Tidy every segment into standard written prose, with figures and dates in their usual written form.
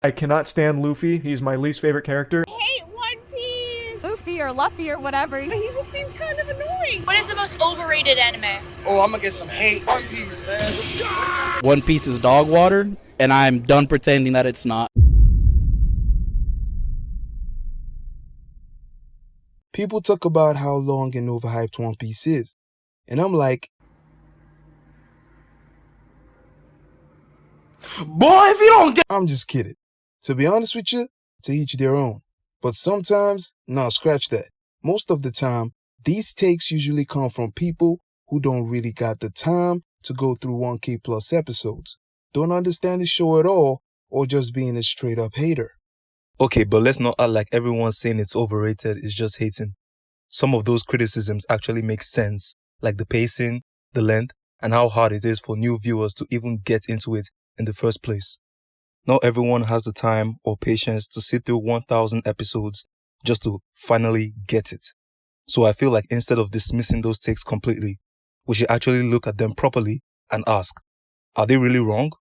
I cannot stand Luffy. He's my least favorite character. I hate One Piece! Luffy or Luffy or whatever. He just seems kind of annoying. What is the most overrated anime? Oh, I'm gonna get some hate. One Piece, man. One Piece is dog water, and I'm done pretending that it's not. People talk about how long and overhyped One Piece is, and I'm like, Boy, if you don't get... I'm just kidding. To be honest with you, to each their own. But sometimes, nah, scratch that. Most of the time, these takes usually come from people who don't really got the time to go through 1K plus episodes, don't understand the show at all, or just being a straight up hater. Okay, but let's not act like everyone saying it's overrated is just hating. Some of those criticisms actually make sense, like the pacing, the length, and how hard it is for new viewers to even get into it in the first place. Not everyone has the time or patience to sit through 1,000 episodes just to finally get it. So I feel like instead of dismissing those takes completely, we should actually look at them properly and ask, are they really wrong?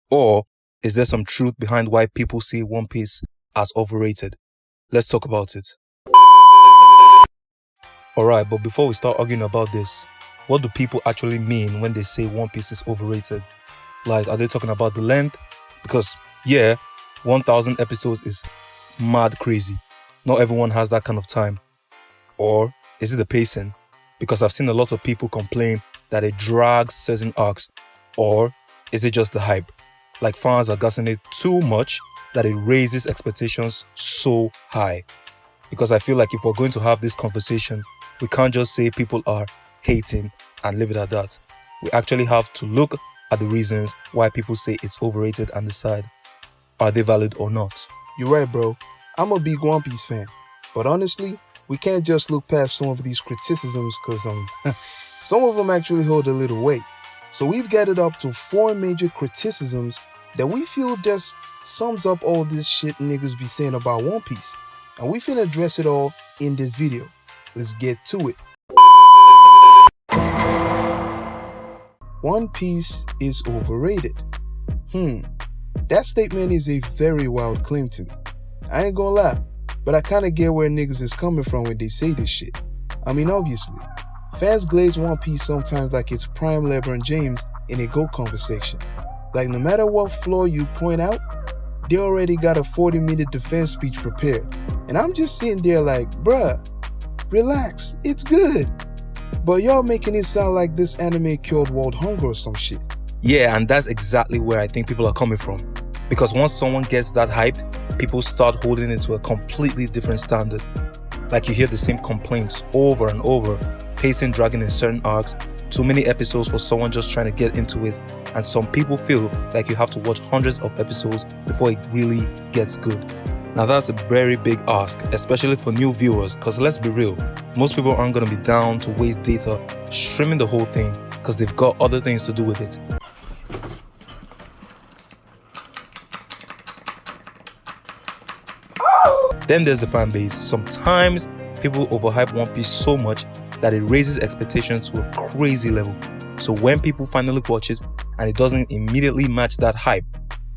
Or is there some truth behind why people see One Piece as overrated? Let's talk about it. Alright, but before we start arguing about this, what do people actually mean when they say One Piece is overrated? Like, are they talking about the length? Because, yeah, 1,000 episodes is mad crazy. Not everyone has that kind of time. Or is it the pacing? Because I've seen a lot of people complain that it drags certain arcs. Or is it just the hype? Like fans are gassing it too much that it raises expectations so high. Because I feel like if we're going to have this conversation, we can't just say people are hating and leave it at that. We actually have to look at the reasons why people say it's overrated and decide, are they valid or not? You're right, bro. I'm a big One Piece fan. But honestly, we can't just look past some of these criticisms because some of them actually hold a little weight. So we've gathered up to 4 major criticisms that we feel just sums up all this shit niggas be saying about One Piece. And we finna address it all in this video. Let's get to it. One Piece is overrated. That statement is a very wild claim to me. I ain't gonna lie, but I kinda get where niggas is coming from when they say this shit. I mean, obviously, fans glaze One Piece sometimes like it's prime LeBron James in a GOAT conversation. Like no matter what flaw you point out, they already got a 40-minute defense speech prepared. And I'm just sitting there like, bruh, relax, it's good. But y'all making it sound like this anime cured world hunger or some shit. Yeah, and that's exactly where I think people are coming from. Because once someone gets that hyped, people start holding it to a completely different standard. Like you hear the same complaints over and over, pacing dragging in certain arcs, too many episodes for someone just trying to get into it, and some people feel like you have to watch hundreds of episodes before it really gets good. Now that's a very big ask, especially for new viewers, because let's be real, most people aren't going to be down to waste data streaming the whole thing because they've got other things to do with it. Then there's the fan base. Sometimes people overhype One Piece so much that it raises expectations to a crazy level. So when people finally watch it and it doesn't immediately match that hype,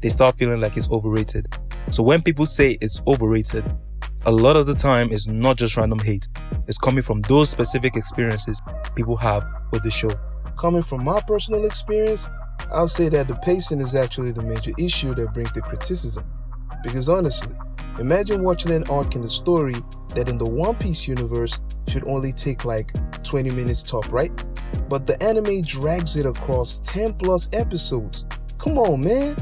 they start feeling like it's overrated. So when people say it's overrated, a lot of the time it's not just random hate. It's coming from those specific experiences people have with the show. Coming from my personal experience, I'll say that the pacing is actually the major issue that brings the criticism. Because honestly, imagine watching an arc in the story that in the One Piece universe should only take like 20 minutes top, right? But the anime drags it across 10 plus episodes. Come on, man.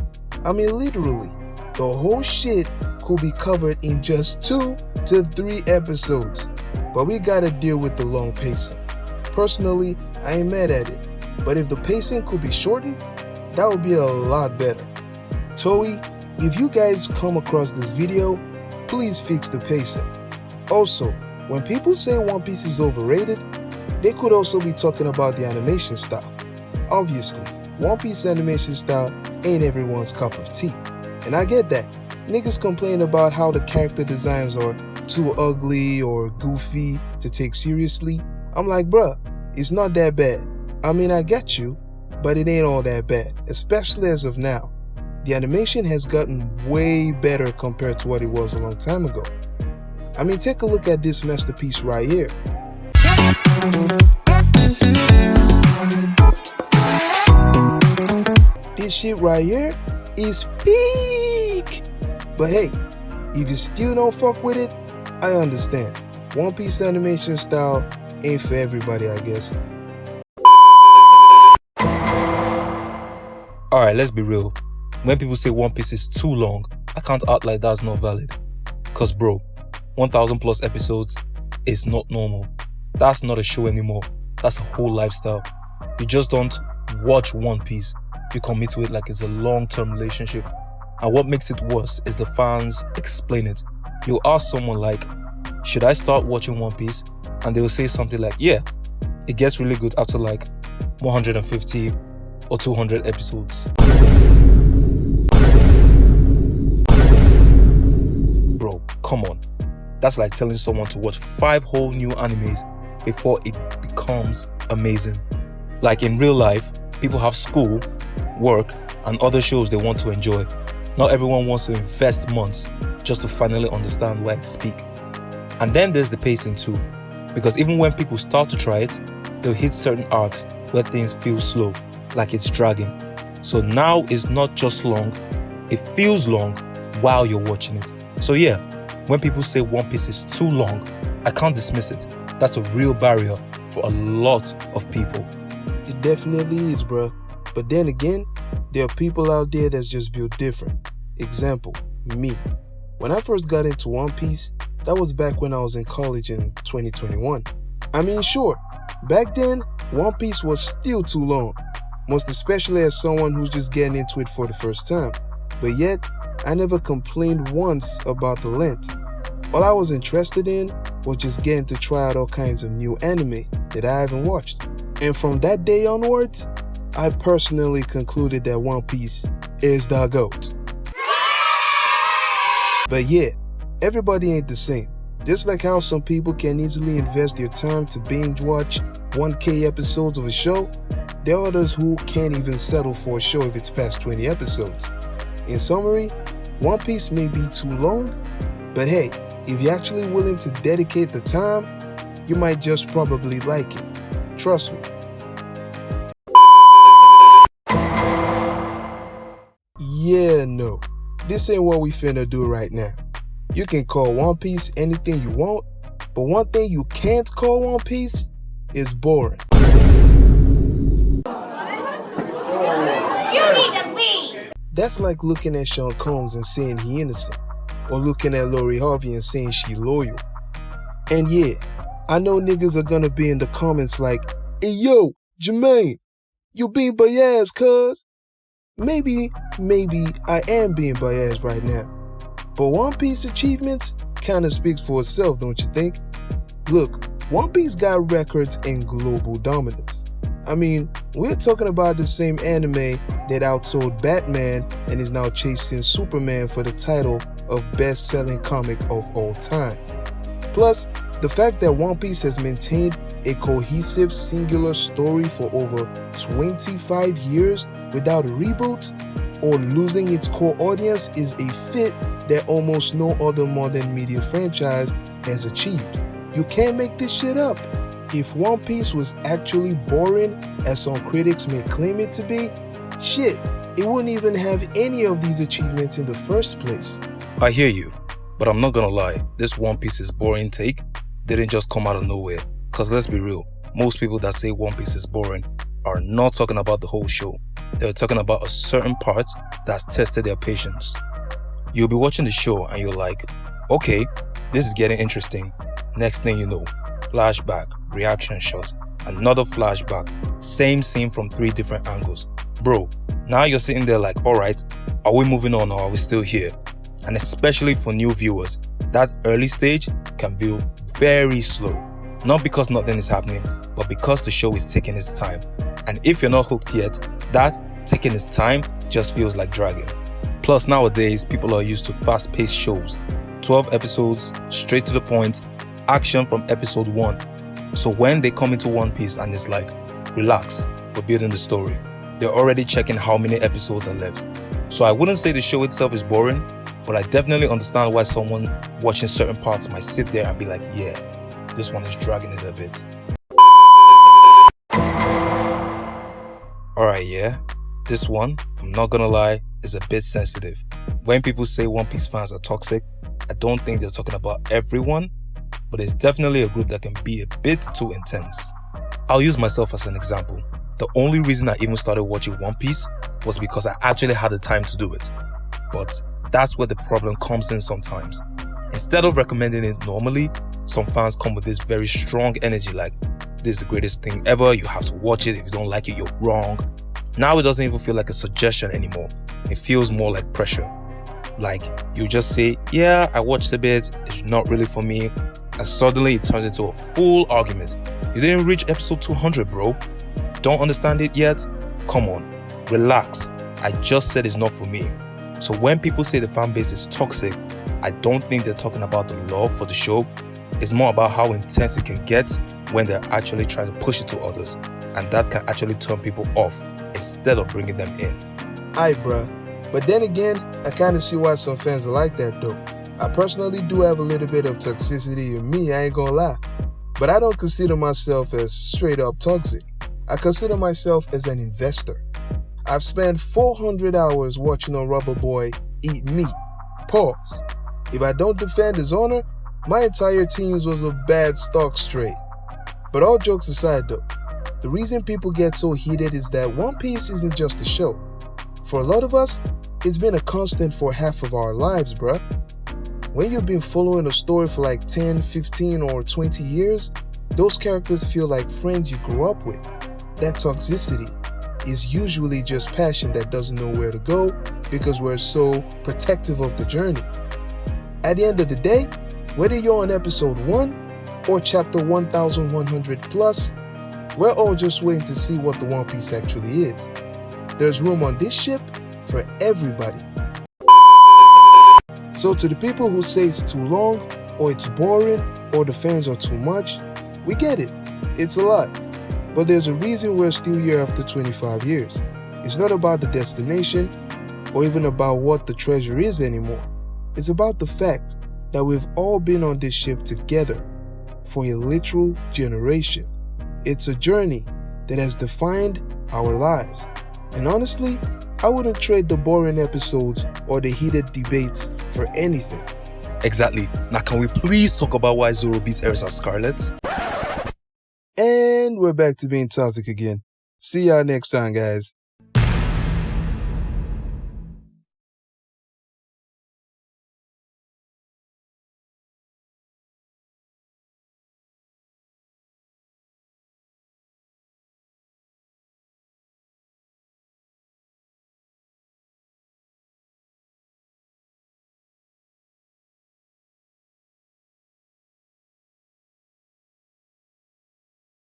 I mean, literally, the whole shit could be covered in just 2 to 3 episodes. But we gotta deal with the long pacing. Personally, I ain't mad at it. But if the pacing could be shortened, that would be a lot better. Toei, if you guys come across this video, please fix the pacing. Also, when people say One Piece is overrated, they could also be talking about the animation style. Obviously, One Piece animation style ain't everyone's cup of tea. And I get that. Niggas complain about how the character designs are too ugly or goofy to take seriously. I'm like, bruh, it's not that bad. I mean, I get you, but it ain't all that bad, especially as of now. The the animation has gotten way better compared to what it was a long time ago. I mean, take a look at this masterpiece right here. This shit right here is peak. But hey, if you still don't fuck with it, I understand. One Piece animation style ain't for everybody, I guess. Alright, let's be real. When people say One Piece is too long, I can't act like that's not valid. Cause bro, 1000 plus episodes is not normal. That's not a show anymore. That's a whole lifestyle. You just don't watch One Piece. You commit to it like it's a long-term relationship. And what makes it worse is the fans explain it. You'll ask someone like, should I start watching One Piece? And they'll say something like, yeah, it gets really good after like 150 or 200 episodes. Bro, come on. That's like telling someone to watch 5 whole new animes before it becomes amazing. Like in real life, people have school, work, and other shows they want to enjoy. Not everyone wants to invest months just to finally understand where it's peak. And then there's the pacing too, because even when people start to try it, they'll hit certain arcs where things feel slow, like it's dragging. So now it's not just long, it feels long while you're watching it. So yeah, when people say One Piece is too long, I can't dismiss it. That's a real barrier for a lot of people. It definitely is, bruh. But then again, there are people out there that's just built different. Example, me. When I first got into One Piece, that was back when I was in college in 2021. I mean, sure, back then, One Piece was still too long, most especially as someone who's just getting into it for the first time. But yet, I never complained once about the length. All I was interested in was just getting to try out all kinds of new anime that I haven't watched. And from that day onwards, I personally concluded that One Piece is the GOAT. But yeah, everybody ain't the same. Just like how some people can easily invest their time to binge watch 1K episodes of a show, there are others who can't even settle for a show if it's past 20 episodes. In summary, One Piece may be too long, but hey, if you're actually willing to dedicate the time, you might just probably like it. Trust me. Yeah, no. This ain't what we finna do right now. You can call One Piece anything you want, but one thing you can't call One Piece is boring. You need to leave. That's like looking at Sean Combs and saying he innocent, or looking at Lori Harvey and saying she loyal. And yeah, I know niggas are gonna be in the comments like, hey yo, Jermaine, you being biased, cuz? Maybe I am being biased right now. But One Piece achievements kinda speaks for itself, don't you think? Look, One Piece got records in global dominance. I mean, we're talking about the same anime that outsold Batman and is now chasing Superman for the title of best-selling comic of all time. Plus, the fact that One Piece has maintained a cohesive singular story for over 25 years without a reboot or losing its core audience is a feat that almost no other modern media franchise has achieved. You can't make this shit up. If One Piece was actually boring, as some critics may claim it to be, shit, it wouldn't even have any of these achievements in the first place. I hear you, but I'm not gonna lie, this One Piece's boring take didn't just come out of nowhere. Cause let's be real, most people that say One Piece is boring are not talking about the whole show. They're talking about a certain part that's tested their patience. You'll be watching the show and you're like, okay, this is getting interesting. Next thing you know, flashback, reaction shot, another flashback, same scene from 3 different angles. Bro, now you're sitting there like, alright, are we moving on or are we still here? And especially for new viewers, that early stage can feel very slow. Not because nothing is happening, but because the show is taking its time. And if you're not hooked yet, that taking its time just feels like dragging. Plus nowadays, people are used to fast-paced shows. 12 episodes, straight to the point, action from episode 1. So when they come into One Piece and it's like, relax, we're building the story, they're already checking how many episodes are left. So I wouldn't say the show itself is boring, but I definitely understand why someone watching certain parts might sit there and be like, yeah, this one is dragging it a bit. Alright, yeah, this one, I'm not gonna lie, is a bit sensitive. When people say One Piece fans are toxic, I don't think they're talking about everyone, but there's definitely a group that can be a bit too intense. I'll use myself as an example. The only reason I even started watching One Piece was because I actually had the time to do it. But that's where the problem comes in sometimes. Instead of recommending it normally, some fans come with this very strong energy like, this is the greatest thing ever, you have to watch it, if you don't like it, you're wrong. Now it doesn't even feel like a suggestion anymore. It feels more like pressure. Like, you just say, yeah, I watched a bit, it's not really for me, and suddenly it turns into a full argument. You didn't reach episode 200, bro. Don't understand it yet? Come on, relax. I just said it's not for me. So when people say the fan base is toxic, I don't think they're talking about the love for the show. It's more about how intense it can get when they're actually trying to push it to others, and that can actually turn people off instead of bringing them in. Aight, bruh. But then again, I kinda see why some fans are like that though. I personally do have a little bit of toxicity in me, I ain't gonna lie. But I don't consider myself as straight up toxic. I consider myself as an investor. I've spent 400 hours watching a rubber boy eat meat. Pause. If I don't defend his honor, my entire teams was a bad stock trade. But all jokes aside though, the reason people get so heated is that One Piece isn't just a show. For a lot of us, it's been a constant for half of our lives, bruh. When you've been following a story for like 10, 15, or 20 years, those characters feel like friends you grew up with. That toxicity is usually just passion that doesn't know where to go because we're so protective of the journey. At the end of the day, whether you're on episode 1 or chapter 1100 plus, we're all just waiting to see what the One Piece actually is. There's room on this ship for everybody. So to the people who say it's too long, or it's boring, or the fans are too much, we get it. It's a lot. But there's a reason we're still here after 25 years. It's not about the destination, or even about what the treasure is anymore. It's about the fact that we've all been on this ship together for a literal generation. It's a journey that has defined our lives. And honestly, I wouldn't trade the boring episodes or the heated debates for anything. Exactly. Now can we please talk about why Zoro beats Ersa Scarlet? And we're back to being toxic again. See y'all next time, guys.